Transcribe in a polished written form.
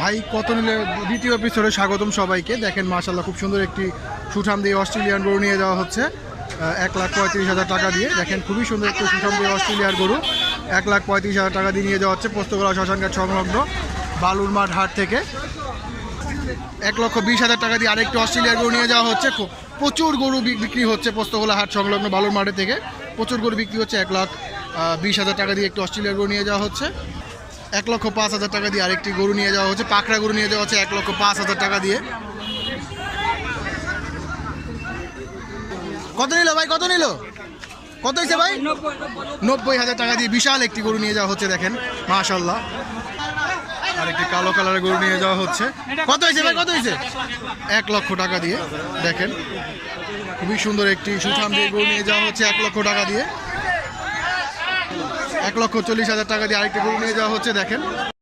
ভাই কত নিলে দ্বিতীয় এপিসোডে স্বাগতম সবাইকে। দেখেন মাশাআল্লাহ খুব সুন্দর একটি সুঠাম দিয়ে অস্ট্রেলিয়ান গরু নিয়ে যাওয়া হচ্ছে 1,35,000 টাকা দিয়ে। দেখেন খুবই সুন্দর একটি সুঠাম দিয়ে অস্ট্রেলিয়ার গরু 1,35,000 টাকা দিয়ে নিয়ে যাওয়া হচ্ছে পোস্তগোলা শ্মশানঘাট সংলগ্ন বালুরমাঠ হাট থেকে। 1,20,000 টাকা দিয়ে আরেকটি অস্ট্রেলিয়ার গরু নিয়ে যাওয়া হচ্ছে। প্রচুর গরু বিক্রি হচ্ছে পোস্তগোলা হাট সংলগ্ন বালুর মাঠে থেকে, প্রচুর গরু বিক্রি হচ্ছে। 1,20,000 টাকা দিয়ে একটি অস্ট্রেলিয়ার গরু নিয়ে যাওয়া হচ্ছে। 1,05,000 টাকা দিয়ে আরেকটি গরু নিয়ে যাওয়া হচ্ছে, পাকড়া গরু নিয়ে যাওয়া হচ্ছে 1,05,000 টাকা দিয়ে। কত নিল ভাই, কত নিল, কত হয়েছে ভাই? 90,000 টাকা দিয়ে বিশাল একটি গরু নিয়ে যাওয়া হচ্ছে। দেখেন মাশাআল্লাহ আরেকটি কালো কালারের গরু নিয়ে যাওয়া হচ্ছে। কত হয়েছে ভাই, কত হয়েছে? 1 লক্ষ টাকা দিয়ে। দেখেন খুবই সুন্দর একটি সুঠাম দিয়ে গরু নিয়ে যাওয়া হচ্ছে 1 লক্ষ টাকা দিয়ে। 1,40,000 টাকা দিয়ে আরেকটি গরু নিয়ে যাওয়া হচ্ছে। দেখেন